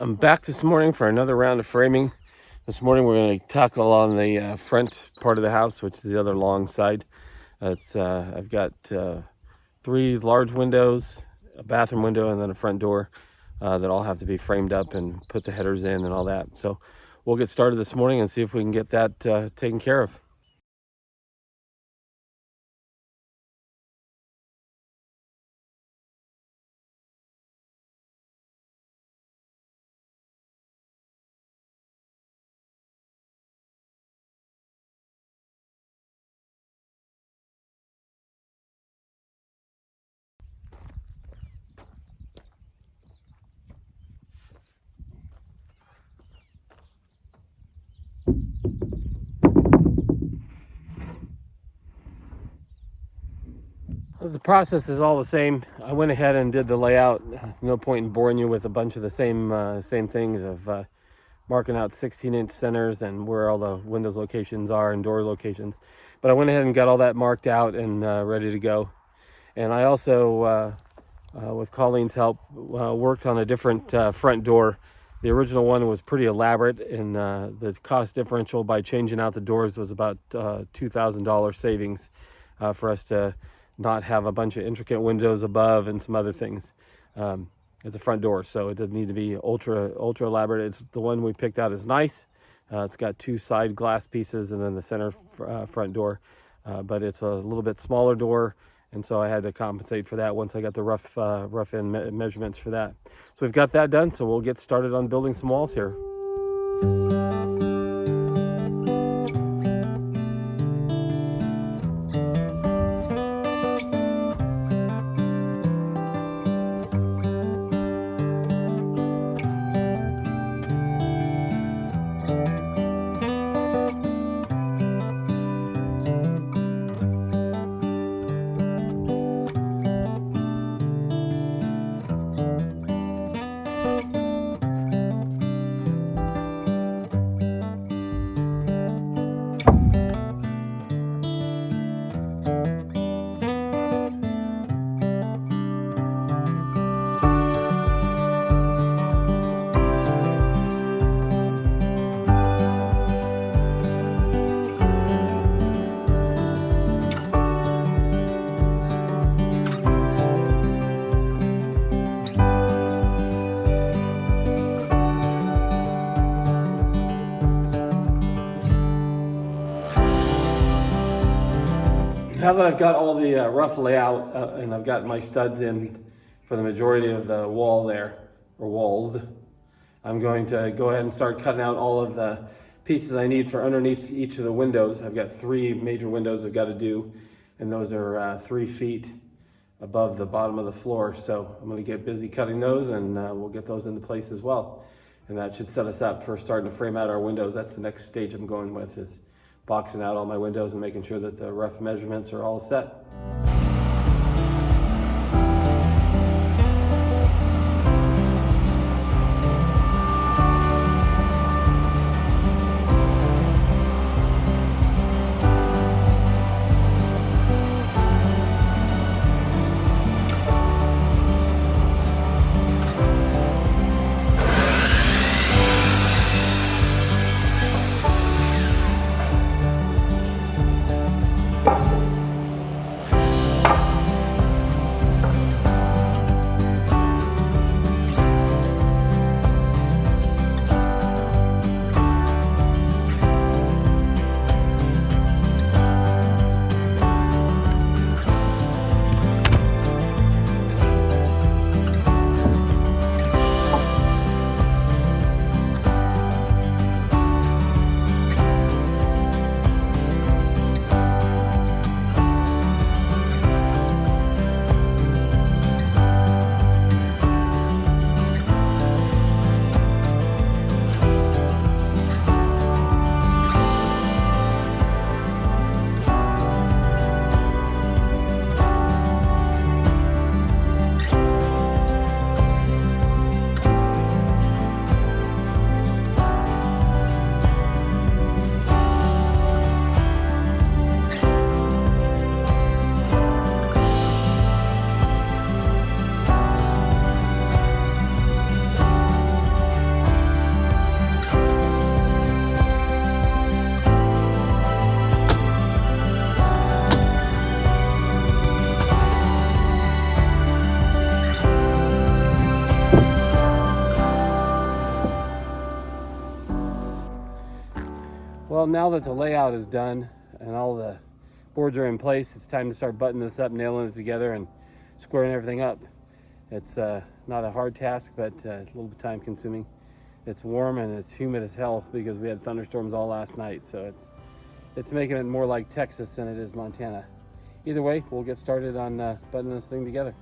I'm back this morning for another round of framing. This morning we're going to tackle on the front part of the house, which is the other long side. I've got 3 large windows, a bathroom window, and then a front door that all have to be framed up and put the headers in and all that. So we'll get started this morning and see if we can get that taken care of. The process is all the same. I went ahead and did the layout. No point in boring you with a bunch of the same things of marking out 16-inch centers and where all the windows locations are and door locations. But I went ahead and got all that marked out and ready to go. And I also, with Colleen's help, worked on a different front door. The original one was pretty elaborate, and the cost differential by changing out the doors was about $2,000 savings for us to not have a bunch of intricate windows above and some other things at the front door. So it doesn't need to be ultra elaborate. It's the one we picked out is nice. It's got 2 side glass pieces and then the center front door, but it's a little bit smaller door, and so I had to compensate for that once I got the rough end measurements for that. So we've got that done, so we'll get started on building some walls here. Now that I've got all the rough layout and I've got my studs in for the majority of the wall there, or walls, I'm going to go ahead and start cutting out all of the pieces I need for underneath each of the windows. I've got 3 major windows I've got to do, and those are 3 feet above the bottom of the floor. So I'm going to get busy cutting those, and we'll get those into place as well. And that should set us up for starting to frame out our windows. That's the next stage I'm going with, is boxing out all my windows and making sure that the rough measurements are all set. Well, now that the layout is done and all the boards are in place, it's time to start buttoning this up, nailing it together, and squaring everything up. It's not a hard task, but a little bit time consuming. It's warm and it's humid as hell because we had thunderstorms all last night, so it's making it more like Texas than it is Montana. Either way, we'll get started on buttoning this thing together.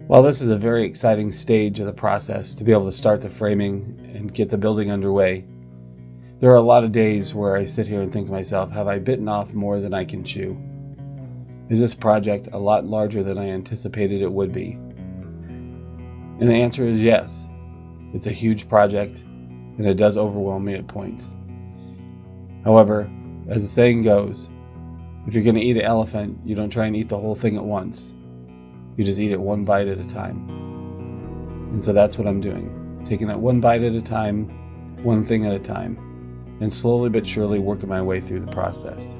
While this is a very exciting stage of the process to be able to start the framing and get the building underway, there are a lot of days where I sit here and think to myself, have I bitten off more than I can chew? Is this project a lot larger than I anticipated it would be? And the answer is yes. It's a huge project, and it does overwhelm me at points. However, as the saying goes, if you're going to eat an elephant, you don't try and eat the whole thing at once. You just eat it one bite at a time. And so that's what I'm doing, taking it one bite at a time, one thing at a time, and slowly but surely working my way through the process.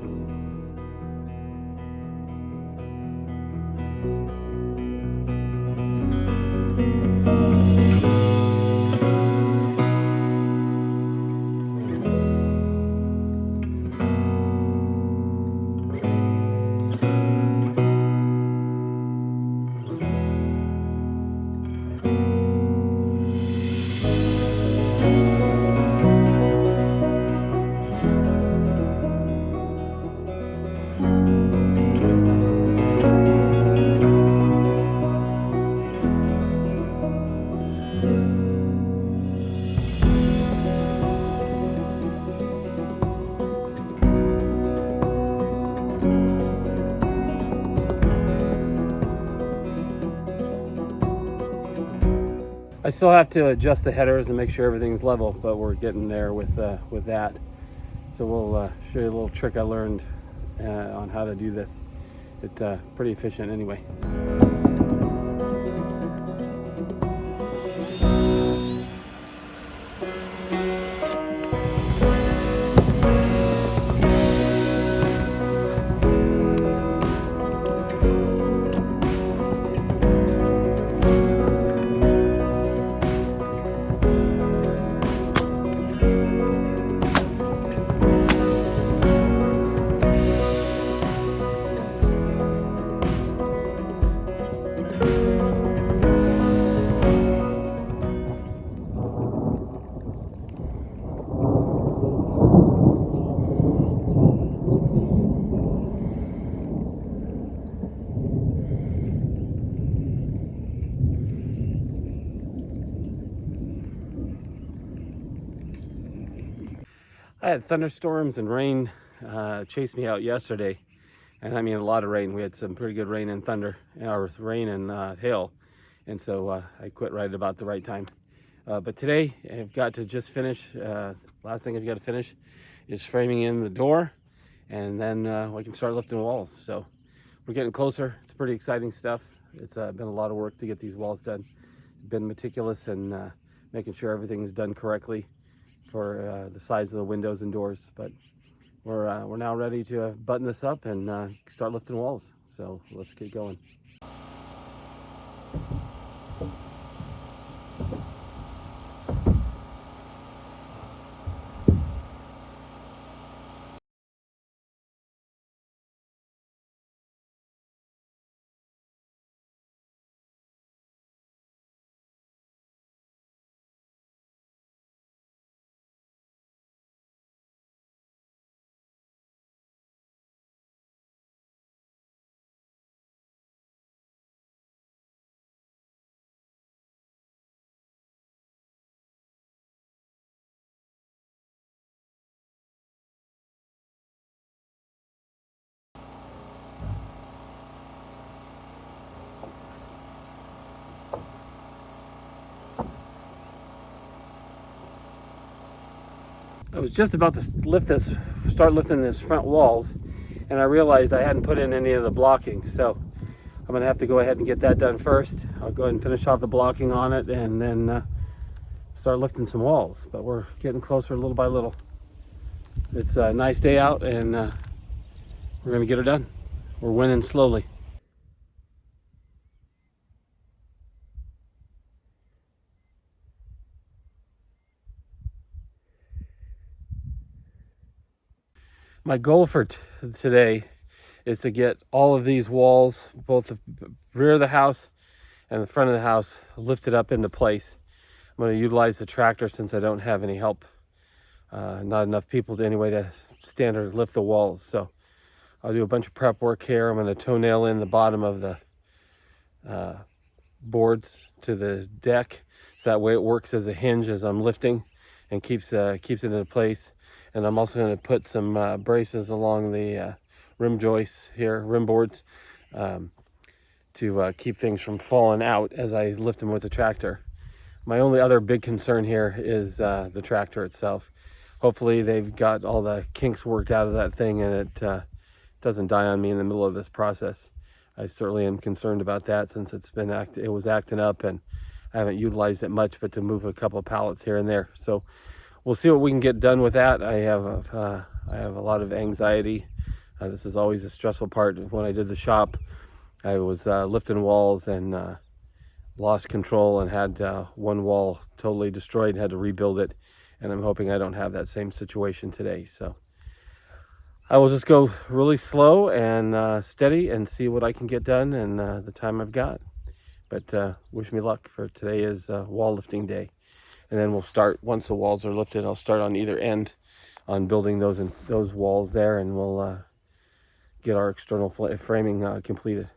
I still have to adjust the headers and make sure everything's level, but we're getting there with that. So we'll show you a little trick I learned on how to do this. It's pretty efficient anyway. I had thunderstorms and rain chase me out yesterday, and I mean a lot of rain. We had some pretty good rain and thunder, or rain and hail, and so I quit right about the right time. But today I've got to just finish. Last thing I've got to finish is framing in the door, and then we can start lifting walls. So we're getting closer. It's pretty exciting stuff. It's been a lot of work to get these walls done. Been meticulous and making sure everything's done correctly for the size of the windows and doors, but we're now ready to button this up and start lifting walls. So let's get going. I was just about to start lifting this front walls, and I realized I hadn't put in any of the blocking. So I'm gonna have to go ahead and get that done first. I'll go ahead and finish off the blocking on it and then start lifting some walls. But we're getting closer little by little. It's a nice day out, and we're gonna get her done. We're winning slowly. My goal for today is to get all of these walls, both the rear of the house and the front of the house, lifted up into place. I'm going to utilize the tractor since I don't have any help. Not enough people to anyway to stand or lift the walls. So I'll do a bunch of prep work here. I'm going to toenail in the bottom of the boards to the deck, so that way it works as a hinge as I'm lifting and keeps it in place. And I'm also going to put some braces along the rim joists here, rim boards, to keep things from falling out as I lift them with the tractor. My only other big concern here is the tractor itself. Hopefully they've got all the kinks worked out of that thing and it doesn't die on me in the middle of this process. I certainly am concerned about that since it was acting up, and I haven't utilized it much but to move a couple of pallets here and there. So we'll see what we can get done with that. I have a lot of anxiety. This is always a stressful part. When I did the shop, I was lifting walls and lost control and had one wall totally destroyed and had to rebuild it. And I'm hoping I don't have that same situation today. So I will just go really slow and steady and see what I can get done in the time I've got. But wish me luck, for today is wall lifting day. And then we'll start, once the walls are lifted, I'll start on either end on building those walls there, and we'll get our external framing completed.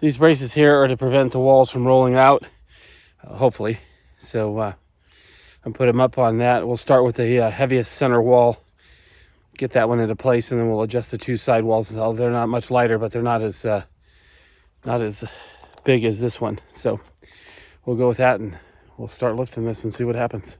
These braces here are to prevent the walls from rolling out, hopefully. So I'm putting them up on that. We'll start with the heaviest center wall, get that one into place, and then we'll adjust the two side walls. They're not much lighter, but they're not as big as this one. So we'll go with that, and we'll start lifting this and see what happens.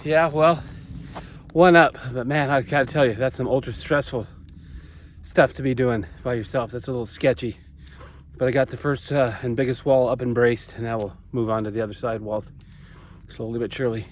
Yeah, well, one up, but man, I gotta tell you, that's some ultra stressful stuff to be doing by yourself. That's a little sketchy, but I got the first and biggest wall up and braced, and now we'll move on to the other side walls slowly but surely.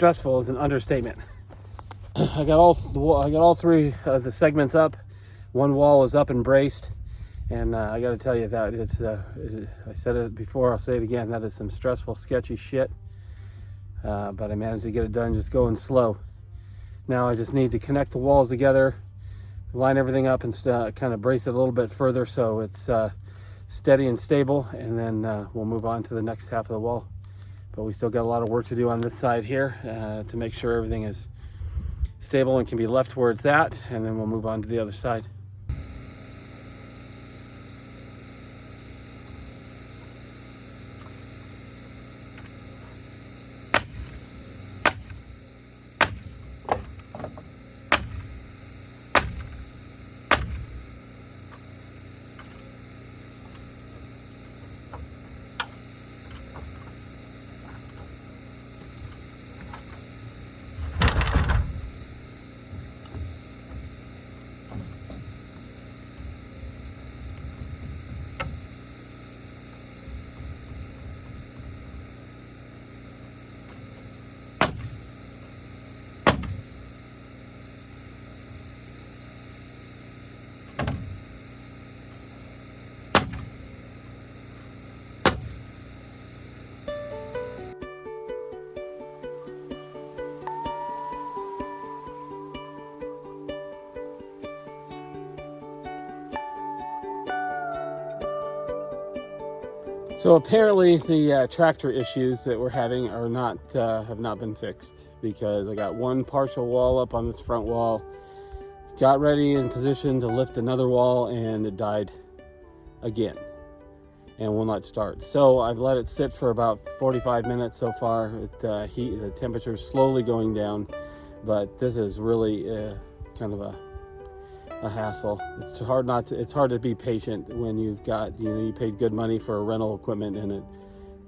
stressful is an understatement. I got all three of the segments up. One wall is up and braced, and I got to tell you that I said it before, I'll say it again, that is some stressful, sketchy shit. But I managed to get it done just going slow. Now I just need to connect the walls together, line everything up, and kind of brace it a little bit further so it's steady and stable, and then we'll move on to the next half of the wall. But we still got a lot of work to do on this side here to make sure everything is stable and can be left where it's at, and then we'll move on to the other side. So apparently the tractor issues that we're having are have not been fixed, because I got one partial wall up on this front wall, got ready in position to lift another wall, and it died again and will not start. So I've let it sit for about 45 minutes so far. The temperature is slowly going down, but this is really kind of a hassle. It's hard to be patient when you've got, you paid good money for rental equipment and it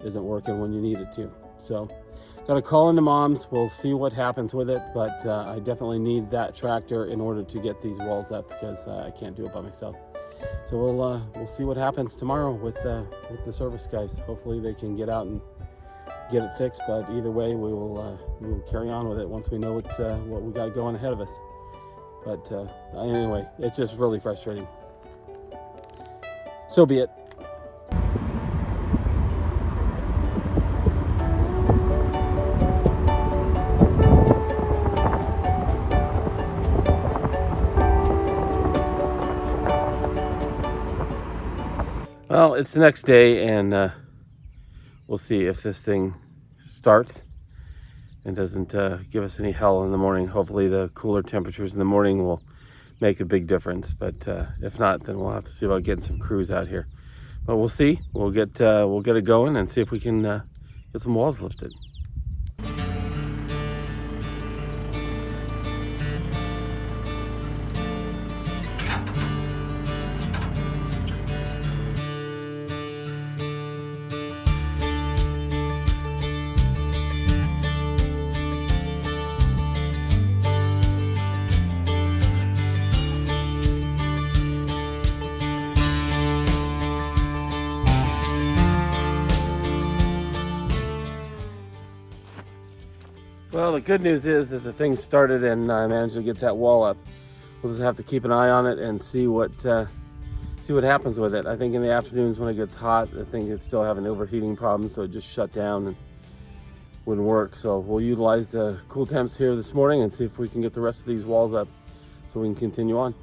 isn't working when you need it to. So got to call into Mom's. We'll see what happens with it, but I definitely need that tractor in order to get these walls up, because I can't do it by myself. So we'll see what happens tomorrow with the service guys. Hopefully they can get out and get it fixed, but either way we will carry on with it once we know what we got going ahead of us. But anyway, it's just really frustrating. So be it. Well, it's the next day, and we'll see if this thing starts and doesn't give us any hell in the morning. Hopefully the cooler temperatures in the morning will make a big difference, but if not, then we'll have to see about getting some crews out here. But we'll see. We'll get it going and see if we can get some walls lifted. Well, the good news is that the thing started and I managed to get that wall up. We'll just have to keep an eye on it and see what happens with it. I think in the afternoons when it gets hot, I think it's still having overheating problems, so it just shut down and wouldn't work. So we'll utilize the cool temps here this morning and see if we can get the rest of these walls up so we can continue on.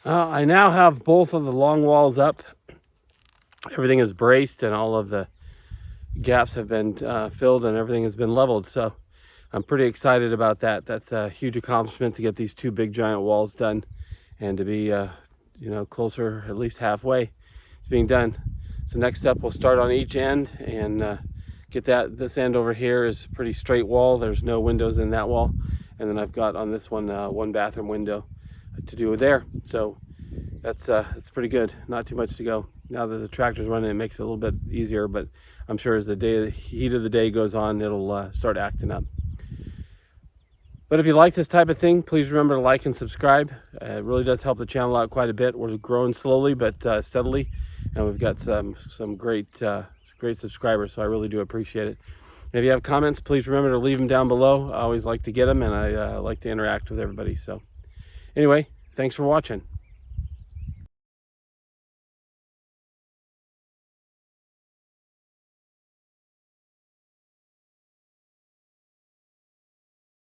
I now have both of the long walls up. Everything is braced and all of the gaps have been filled and everything has been leveled. So I'm pretty excited about that. That's a huge accomplishment to get these two big giant walls done and to be closer, at least halfway to being done. So next step, we'll start on each end and get this end over here is a pretty straight wall. There's no windows in that wall. And then I've got on this one, one bathroom window to do there. So that's pretty good. Not too much to go. Now that the tractor's running, it makes it a little bit easier, but I'm sure as the heat of the day goes on, it'll start acting up. But if you like this type of thing, please remember to like and subscribe. It really does help the channel out quite a bit. We're growing slowly but steadily, and we've got some great subscribers, so I really do appreciate it. And if you have comments, please remember to leave them down below. I always like to get them, and I like to interact with everybody. So anyway, thanks for watching.